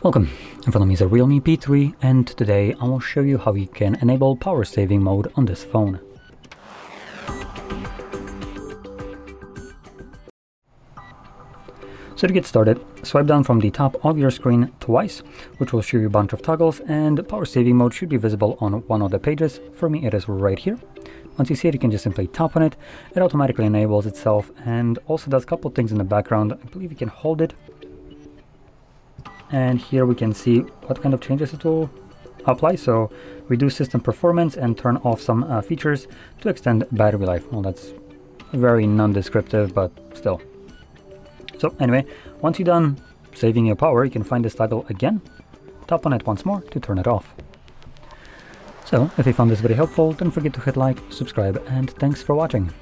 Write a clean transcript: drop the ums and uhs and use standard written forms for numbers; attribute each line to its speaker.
Speaker 1: Welcome, in front of me is a REALME P3 and today I will show you how you can enable power saving mode on this phone. So to get started, swipe down from the top of your screen twice, which will show you a bunch of toggles, and power saving mode should be visible on one of the pages. For me it is right here. Once you see it, you can just simply tap on it. It automatically enables itself and also does a couple things in the background. I believe you can hold it. And here we can see what kind of changes it will apply. So reduce system performance and turn off some features to extend battery life. Well, that's very non-descriptive, but still. So anyway, once you're done saving your power, you can find this toggle again, tap on it once more to turn it off. So if you found this video helpful, don't forget to hit like, subscribe, and thanks for watching.